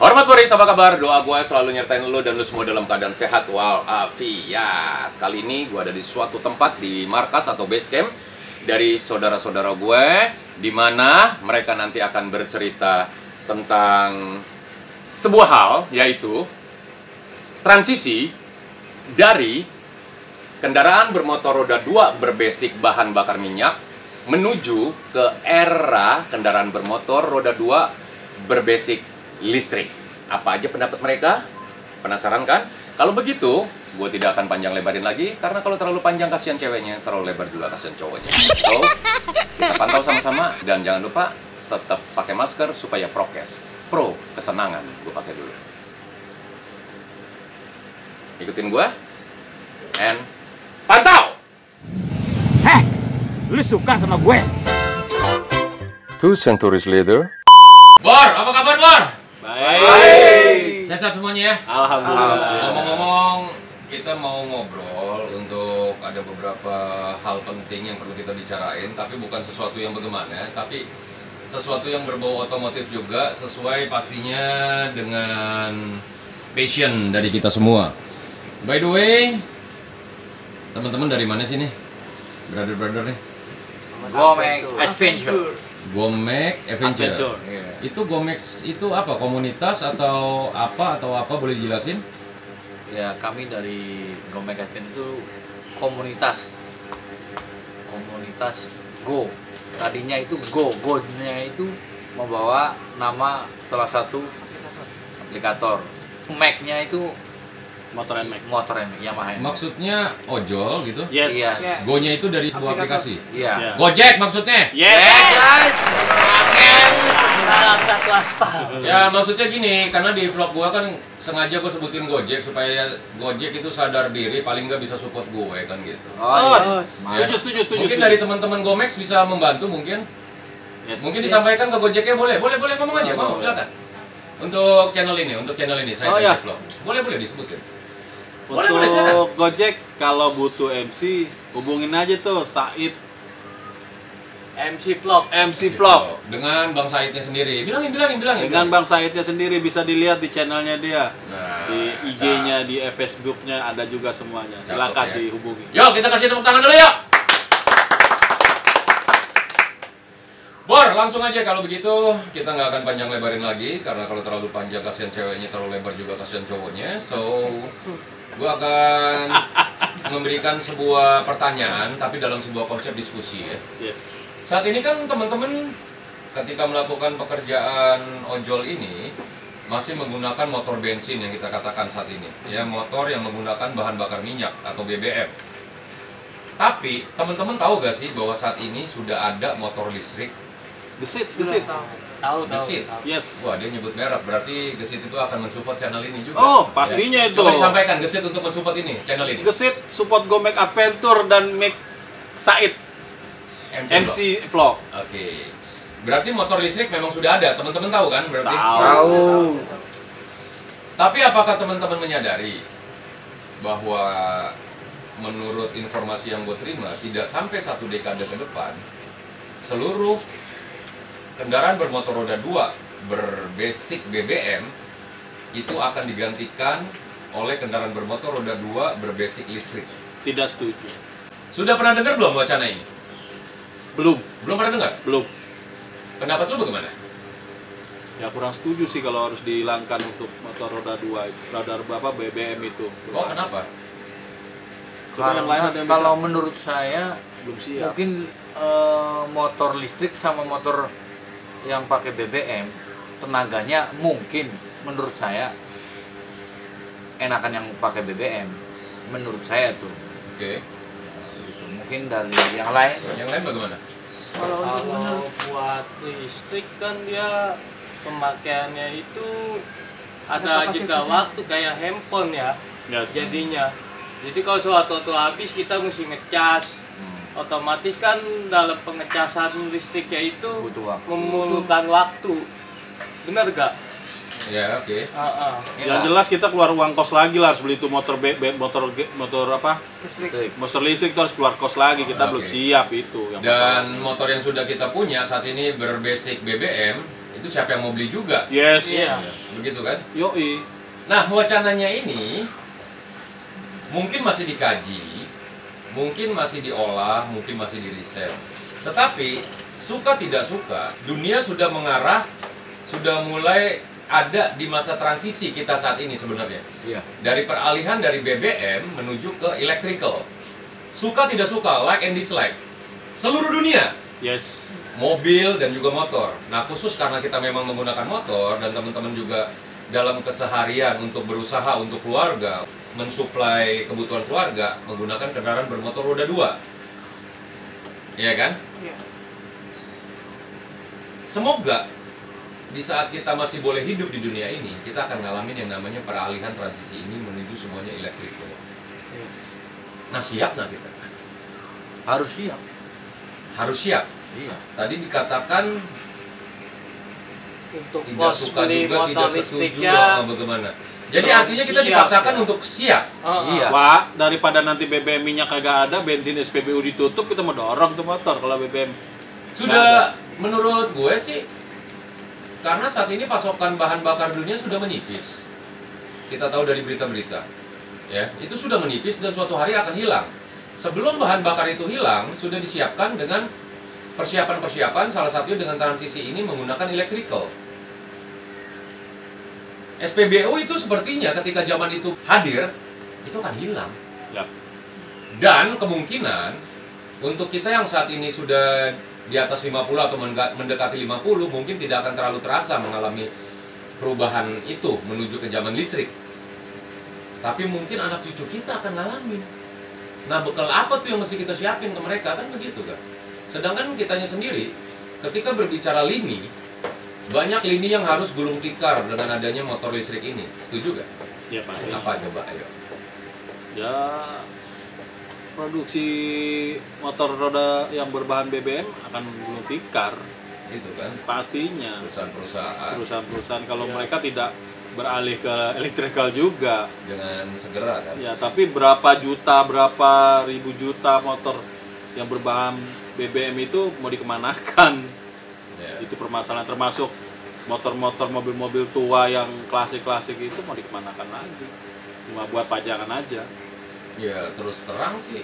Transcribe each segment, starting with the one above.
Hormat Boris, apa kabar? Doa gue selalu nyertain lo dan lo semua dalam keadaan sehat walafiat. Kali ini gue ada di suatu tempat di markas atau base camp dari saudara-saudara gue, di mana mereka nanti akan bercerita tentang sebuah hal, yaitu transisi dari kendaraan bermotor roda 2 berbasis bahan bakar minyak menuju ke era kendaraan bermotor roda 2 berbasis listrik. Apa aja pendapat mereka? Penasaran kan? Kalau begitu, gue tidak akan panjang lebarin lagi, karena kalau terlalu panjang kasihan ceweknya, terlalu lebar juga kasihan cowoknya. So, kita pantau sama-sama, dan jangan lupa tetap pakai masker supaya prokes. Pro kesenangan, gue pakai dulu. Ikutin gue, and pantau! Lu suka sama gue? 2 centuries later. Bor, apa kabar Bor? Baik. Sehat semuanya ya? Alhamdulillah. Ngomong-ngomong, kita mau ngobrol untuk ada beberapa hal penting yang perlu kita bicarain, tapi bukan sesuatu yang bagaimana, tapi sesuatu yang berbau otomotif juga, sesuai pastinya dengan passion dari kita semua. By the way, teman-teman dari mana sih nih? Brother-brother nih? Gomek Adventure. Gomek Adventure. Itu Gomex itu apa? Komunitas atau apa boleh dijelasin? Ya, kami dari Gomek Adventure itu komunitas Go. Tadinya itu Go-nya itu membawa nama salah satu aplikator. Mac-nya itu Motor and Mac. Yamaha. Maksudnya ojol gitu? Yes. Iya. Go-nya itu dari sebuah aplikasi? Iya. Ya. Gojek maksudnya? Yes. Salam satu aspal. Ya maksudnya gini, karena di vlog gua kan sengaja gua sebutin Gojek supaya Gojek itu sadar diri, paling nggak bisa support gue kan gitu. Oh, iya. Ya. Mungkin dari teman-teman Gomex bisa membantu mungkin. Yes. Mungkin disampaikan ke Gojeknya boleh ngomong aja, mau silakan. Untuk channel ini saya Oh, iya. vlog. Boleh disebutkan. Untuk silakan. Gojek kalau butuh MC hubungin aja tuh Said MC Vlog. Dengan Bang Saidnya sendiri. Bilangin. Dengan Bang Saidnya sendiri bisa dilihat di channelnya dia. Nah, Di IG-nya, di Facebook-nya ada juga semuanya. Silakan ya. dihubungi. Yuk kita kasih tepuk tangan dulu yuk. Bor, langsung aja kalau begitu kita nggak akan panjang lebarin lagi, karena kalau terlalu panjang kasihan ceweknya, terlalu lebar juga kasihan cowoknya. So, gue akan memberikan sebuah pertanyaan, tapi dalam sebuah konsep diskusi ya. Yes. Saat ini kan teman-teman ketika melakukan pekerjaan ojol ini masih menggunakan motor bensin yang kita katakan saat ini, ya, motor yang menggunakan bahan bakar minyak atau BBM. Tapi teman-teman tahu gak sih bahwa saat ini sudah ada motor listrik? Gesit. Tahu. Gesit. Yes. Wah, dia nyebut merek, berarti Gesit itu akan mensupport channel ini juga. Oh, pastinya itu. Coba disampaikan Gesit untuk mensupport ini, channel ini. Gesit support Gomek Adventure dan Make Said MC Vlog. Oke. Berarti motor listrik memang sudah ada, teman-teman tahu kan berarti? Tahu. Tapi apakah teman-teman menyadari bahwa menurut informasi yang gue terima, tidak sampai 1 dekade ke depan, seluruh kendaraan bermotor roda 2 berbasis BBM itu akan digantikan oleh kendaraan bermotor roda 2 berbasis listrik. Tidak setuju. Sudah pernah dengar belum wacana ini? Belum. Belum pernah dengar? Belum. Pendapat lu bagaimana? Ya kurang setuju sih kalau harus dihilangkan untuk motor roda 2 itu. Roda apa BBM itu. Oh, kenapa? Coba yang lain ada yang Kalau bisa. menurut saya Belum siap. mungkin motor listrik sama motor yang pakai BBM tenaganya mungkin menurut saya enakan yang pakai BBM menurut saya tuh. Oke. Gitu. Mungkin dari yang lain. Yang lain bagaimana? Kalau buat listrik kan dia pemakaiannya itu ada jeda waktu kayak handphone ya Yes. jadinya. Jadi kalau sewaktu-waktu habis kita mesti ngecas. Otomatis kan dalam pengecasan listriknya itu Butuh waktu. memerlukan waktu. Bener gak? Ya, oke. Yang jelas kita keluar uang kos lagi lah, harus beli itu motor motor apa? Listrik. Motor listrik itu harus keluar kos lagi, kita belum Oke. siap itu yang Dan motor yang sudah kita punya saat ini berbasis BBM itu siapa yang mau beli juga? Yes. Iya. Begitu kan? Yoi. Nah, wacananya ini mungkin masih dikaji, mungkin masih diolah, mungkin masih diriset. Tetapi suka tidak suka, dunia sudah mengarah, sudah mulai ada di masa transisi kita saat ini sebenarnya. Iya. Dari peralihan dari BBM menuju ke electrical. Suka tidak suka, like and dislike. Seluruh dunia, Yes. mobil dan juga motor. Nah, khusus karena kita memang menggunakan motor dan teman-teman juga dalam keseharian untuk berusaha untuk keluarga, mensuplai kebutuhan keluarga menggunakan kendaraan bermotor roda 2. Iya kan? Iya. Semoga di saat kita masih boleh hidup di dunia ini, kita akan ngalamin yang namanya peralihan transisi ini menuju semuanya elektrik. Nah, siap nggak kita? Harus siap. Harus siap. Iya. Tadi dikatakan Untuk tidak pos suka beli juga, tidak motor setuju listriknya. bagaimana. Jadi Harus artinya kita siap, dipaksakan ya. untuk siap. Iya. Pak, daripada nanti BBM minyak kagak ada, bensin SPBU ditutup, kita mau dorong tuh motor kalau BBM. Sudah menurut gue sih, karena saat ini pasokan bahan bakar dunia sudah menipis. Kita tahu dari berita-berita, ya itu sudah menipis dan suatu hari akan hilang. Sebelum bahan bakar itu hilang, sudah disiapkan dengan persiapan-persiapan, salah satunya dengan transisi ini menggunakan electrical. SPBU itu sepertinya ketika zaman itu hadir, itu akan hilang. Ya. Dan kemungkinan untuk kita yang saat ini sudah di atas 50 atau mendekati 50, mungkin tidak akan terlalu terasa mengalami perubahan itu menuju ke zaman listrik. Tapi mungkin anak cucu kita akan ngalamin. Nah, bekal apa tuh yang mesti kita siapin ke mereka, kan begitu kan? Sedangkan kitanya sendiri, ketika berbicara lini, banyak lini yang harus gulung tikar dengan adanya motor listrik ini. Setuju gak? Ya pasti. Apa coba, ayo? Ya, produksi motor roda yang berbahan BBM akan gulung tikar. Itu kan, Pastinya. perusahaan-perusahaan Perusahaan-perusahaan kalau mereka tidak beralih ke elektrikal juga. dengan segera kan? Ya, tapi berapa juta, berapa ribu juta motor yang berbahan BBM itu mau dikemanakan? Ya. Itu permasalahan, termasuk motor-motor, mobil-mobil tua yang klasik-klasik itu mau dikemanakan lagi? Cuma buat pajangan aja. Ya, terus terang sih,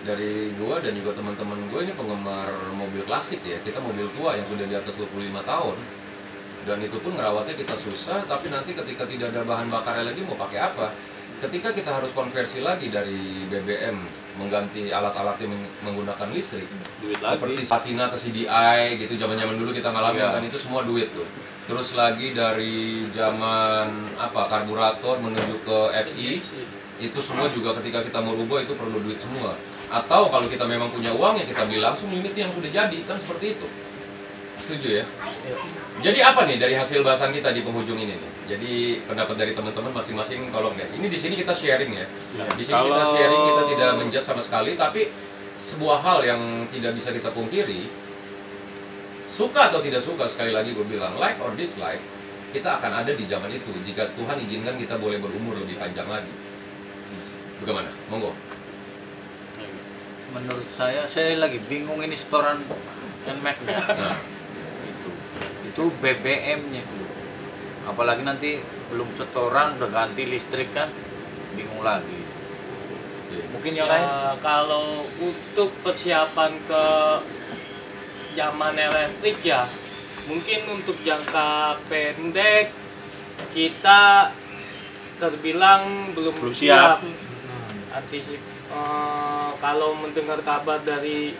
dari gua dan juga teman-teman gue ini penggemar mobil klasik ya. Kita mobil tua yang sudah di atas 25 tahun. Dan itu pun ngerawatnya kita susah, tapi nanti ketika tidak ada bahan bakarnya lagi mau pakai apa? Ketika kita harus konversi lagi dari BBM mengganti alat-alat yang menggunakan listrik, Duit lagi. seperti Patina ke CDI gitu, zaman-zaman dulu kita ngalamin Iya. kan, itu semua duit tuh. Terus lagi dari zaman apa karburator menuju ke FI, itu semua juga ketika kita mau rubah itu perlu duit semua. Atau kalau kita memang punya uang ya kita beli langsung unit yang sudah jadi, kan seperti itu. Setuju ya? Jadi apa nih dari hasil bahasan kita di penghujung ini nih? Jadi pendapat dari teman-teman masing-masing tolong ya. Ini di sini kita sharing ya. Ya, Di sini kita sharing, kita tidak menjudge sama sekali, tapi sebuah hal yang tidak bisa kita pungkiri, suka atau tidak suka, sekali lagi gue bilang, like or dislike, kita akan ada di zaman itu jika Tuhan izinkan kita boleh berumur lebih panjang lagi. Bagaimana? Monggo. Menurut saya lagi bingung ini setoran NMAX-nya. Nah, Itu BBM-nya itu. Apalagi nanti belum setoran udah ganti listrik kan, bingung lagi. Mungkin yang lain. Ya, kalau untuk persiapan ke zaman elektrik ya, mungkin untuk jangka pendek kita terbilang belum siap. Kalau mendengar kabar dari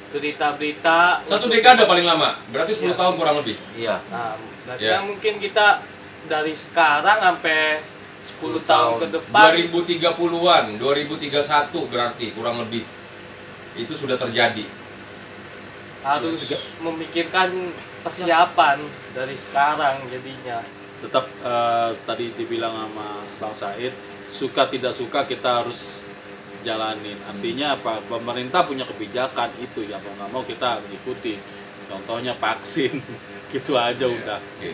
berita-berita satu dekade paling lama, berarti 10 Iya. tahun kurang lebih. Iya. Nah, berarti Ya. mungkin kita dari sekarang sampai 10 tahun ke depan 2030-an, 2031 berarti kurang lebih. Itu sudah terjadi. harus memikirkan persiapan dari sekarang jadinya. Tetap tadi dibilang sama Bang Said, suka tidak suka kita harus jalanin. Artinya apa? Pemerintah punya kebijakan itu ya, mau nggak mau kita ikuti. Contohnya vaksin, gitu aja Iya, udah. oke.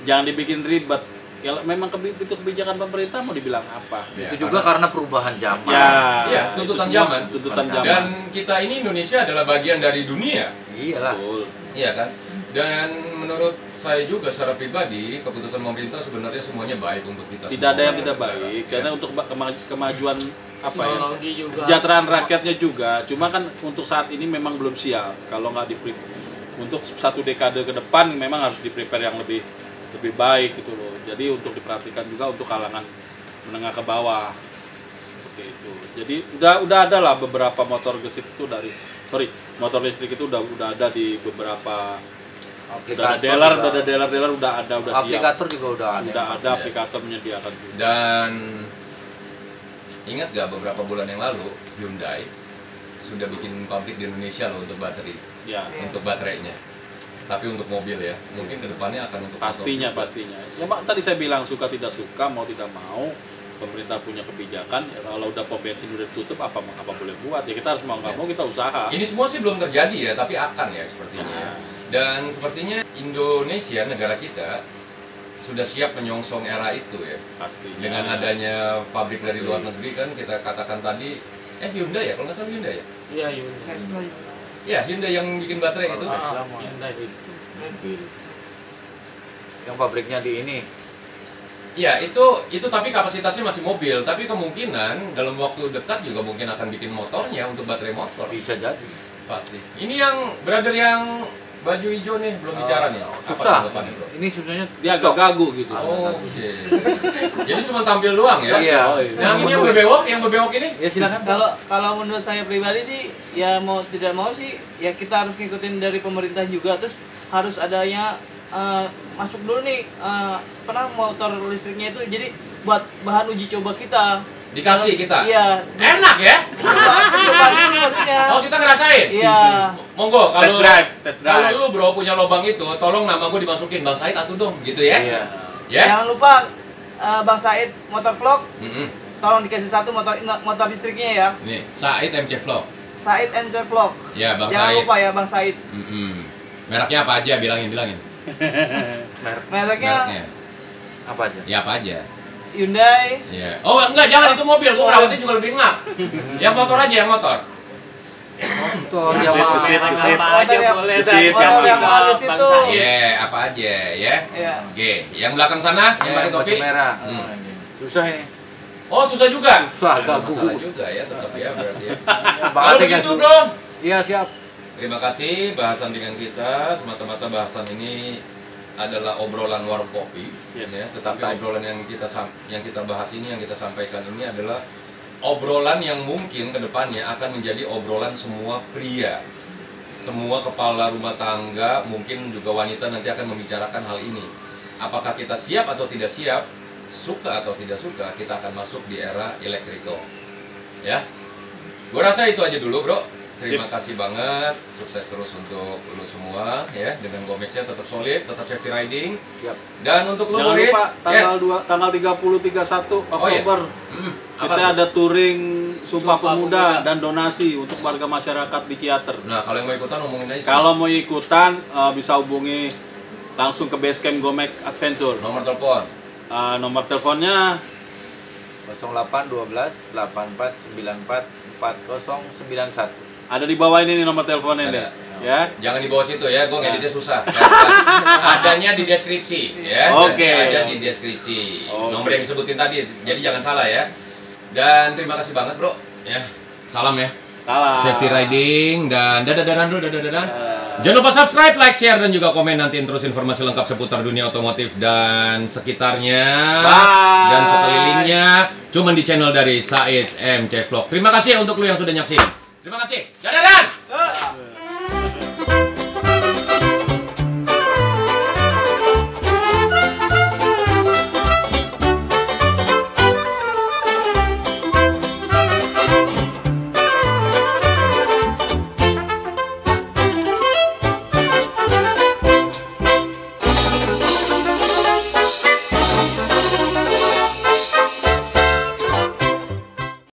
Jangan dibikin ribet. Ya memang itu kebijakan pemerintah mau dibilang apa? Ya, Itu juga karena perubahan zaman. Ya, Iya, itu tuntutan semua zaman. Tuntutan Dan zaman. Dan kita ini Indonesia adalah bagian dari dunia. Iyalah. Betul. Iya kan? Dan menurut saya juga secara pribadi, keputusan pemerintah sebenarnya semuanya baik untuk kita Tidak ada yang semua, tidak negara. baik, Ya. karena untuk kemajuan apa ya, Teknologi juga. kesejahteraan rakyatnya juga. Cuma kan untuk saat ini memang belum siap. Kalau nggak untuk 1 dekade ke depan memang harus di-prepare yang lebih baik gitu loh. Jadi untuk diperhatikan juga untuk kalangan menengah ke bawah. Seperti itu. Jadi udah ada lah beberapa motor gesit itu motor listrik itu udah ada di beberapa dealer udah siap. Aplikator juga udah ada. Udah ada aplikator menyediakan juga. Dan ingat gak beberapa bulan yang lalu Hyundai sudah bikin pabrik di Indonesia loh untuk baterai, Ya, untuk baterainya. Tapi untuk mobil ya, mungkin kedepannya akan untuk pastinya. Ya Pak, tadi saya bilang suka tidak suka, mau tidak mau, pemerintah punya kebijakan. Ya, kalau udah pom bensin udah ditutup, apa boleh buat? Ya kita harus mau nggak mau kita usaha. Ini semua sih belum terjadi ya, tapi akan ya sepertinya. Nah. Dan sepertinya Indonesia, negara kita, sudah siap menyongsong era itu ya. Pastinya. Dengan adanya pabrik dari luar negeri kan, kita katakan tadi, Hyundai ya, kalau nggak salah Hyundai ya? Iya, Hyundai. Ya, Hyundai yang bikin baterai itu. Hyundai. Mobil. Yang pabriknya di ini. Ya, itu tapi kapasitasnya masih mobil, tapi kemungkinan dalam waktu dekat juga mungkin akan bikin motornya untuk baterai motor. Bisa jadi. Pasti. Ini yang brother yang baju hijau nih belum bicara nih. Apa Susah. tanggapannya, bro? Ini susahnya Dia agak gagu gitu. Oh, oke. Jadi cuma tampil doang ya? Iya. Nah, ini yang bebewok ini? Ya silakan. Kalau menurut saya pribadi sih ya mau tidak mau sih ya kita harus ngikutin dari pemerintah juga, terus harus adanya masuk dulu nih motor listriknya itu jadi buat bahan uji coba kita. Dikasih kita? Iya. Enak ya? Coba dulu maksudnya. Oh, kita ngerasain? Iya. Monggo, Test drive. kalau lu bro punya lobang itu, tolong nama gue dimasukin, Bang Said atuh dong, gitu ya? Iya. Ya? Jangan lupa Bang Said motor vlog, Mm-mm. tolong dikasih satu motor listriknya ya. Nih, Said MC Vlog. Said Enjoy Vlog. Ya, Bang Jangan Said. lupa ya Bang Said. Mm-mm. Mereknya apa aja? Bilangin. Mereknya Apa aja? Ya apa aja? Hyundai. Ya. Oh enggak, jangan itu mobil, gua merawatnya juga lebih ngap. Yang motor aja, yang motor. Motor Gesit, Yamaha. gesit. Apa aja boleh Gesit, dan gesit. yang Gesit Bang itu. Said. Iya, apa aja ya. Iya. Oke, yang belakang sana yang pakai Baju topi. merah. Hmm. Susah ini. Oh, susah juga. Susah, Ada gagu. masalah juga ya, tetap ya berarti ya. Kalau Banget, begitu, guys. Bro. Iya, siap. Terima kasih bahasan dengan kita. Semata-mata bahasan ini adalah obrolan warung kopi, Yes, ya. Tetapi santai. obrolan yang kita bahas ini, yang kita sampaikan ini adalah obrolan yang mungkin kedepannya akan menjadi obrolan semua pria, semua kepala rumah tangga, mungkin juga wanita nanti akan membicarakan hal ini. Apakah kita siap atau tidak siap, suka atau tidak suka, kita akan masuk di era electrical, ya. Gue rasa itu aja dulu, bro. Terima kasih banget, sukses terus untuk lu semua ya, dengan Gomexnya tetap solid, tetap safety riding. Siap. Dan untuk lu Jangan Boris, lupa tanggal yes. 2 tanggal 30 31 Oktober Apa kita tuh? ada touring Sumpah Sumpah Pemuda Pemuda. dan donasi untuk warga masyarakat di Ciater. Nah, kalau yang mau ikutan ngomongin aja. Kalau mau ikutan bisa hubungi langsung ke Basecamp Gomek Adventure. nomor telepon. Nomor teleponnya 0812 84 94 4091. ada di bawah ini nih nomor teleponnya Ada. nih. Ya. Jangan di bawah situ ya, gua ngeditnya susah. Adanya di deskripsi ya. Oke. Ada di deskripsi. Oke. Nomor yang disebutin tadi. Jadi jangan salah ya. Dan terima kasih banget, Bro. Ya. Salam ya. Salam. Safety riding dan dadah dulu. Jangan lupa subscribe, like, share dan juga komen, nantiin terus informasi lengkap seputar dunia otomotif dan sekitarnya. Bye. Dan sekelilingnya cuma di channel dari Said MC Vlog. Terima kasih untuk lu yang sudah nyaksiin. Terima kasih. Dadah.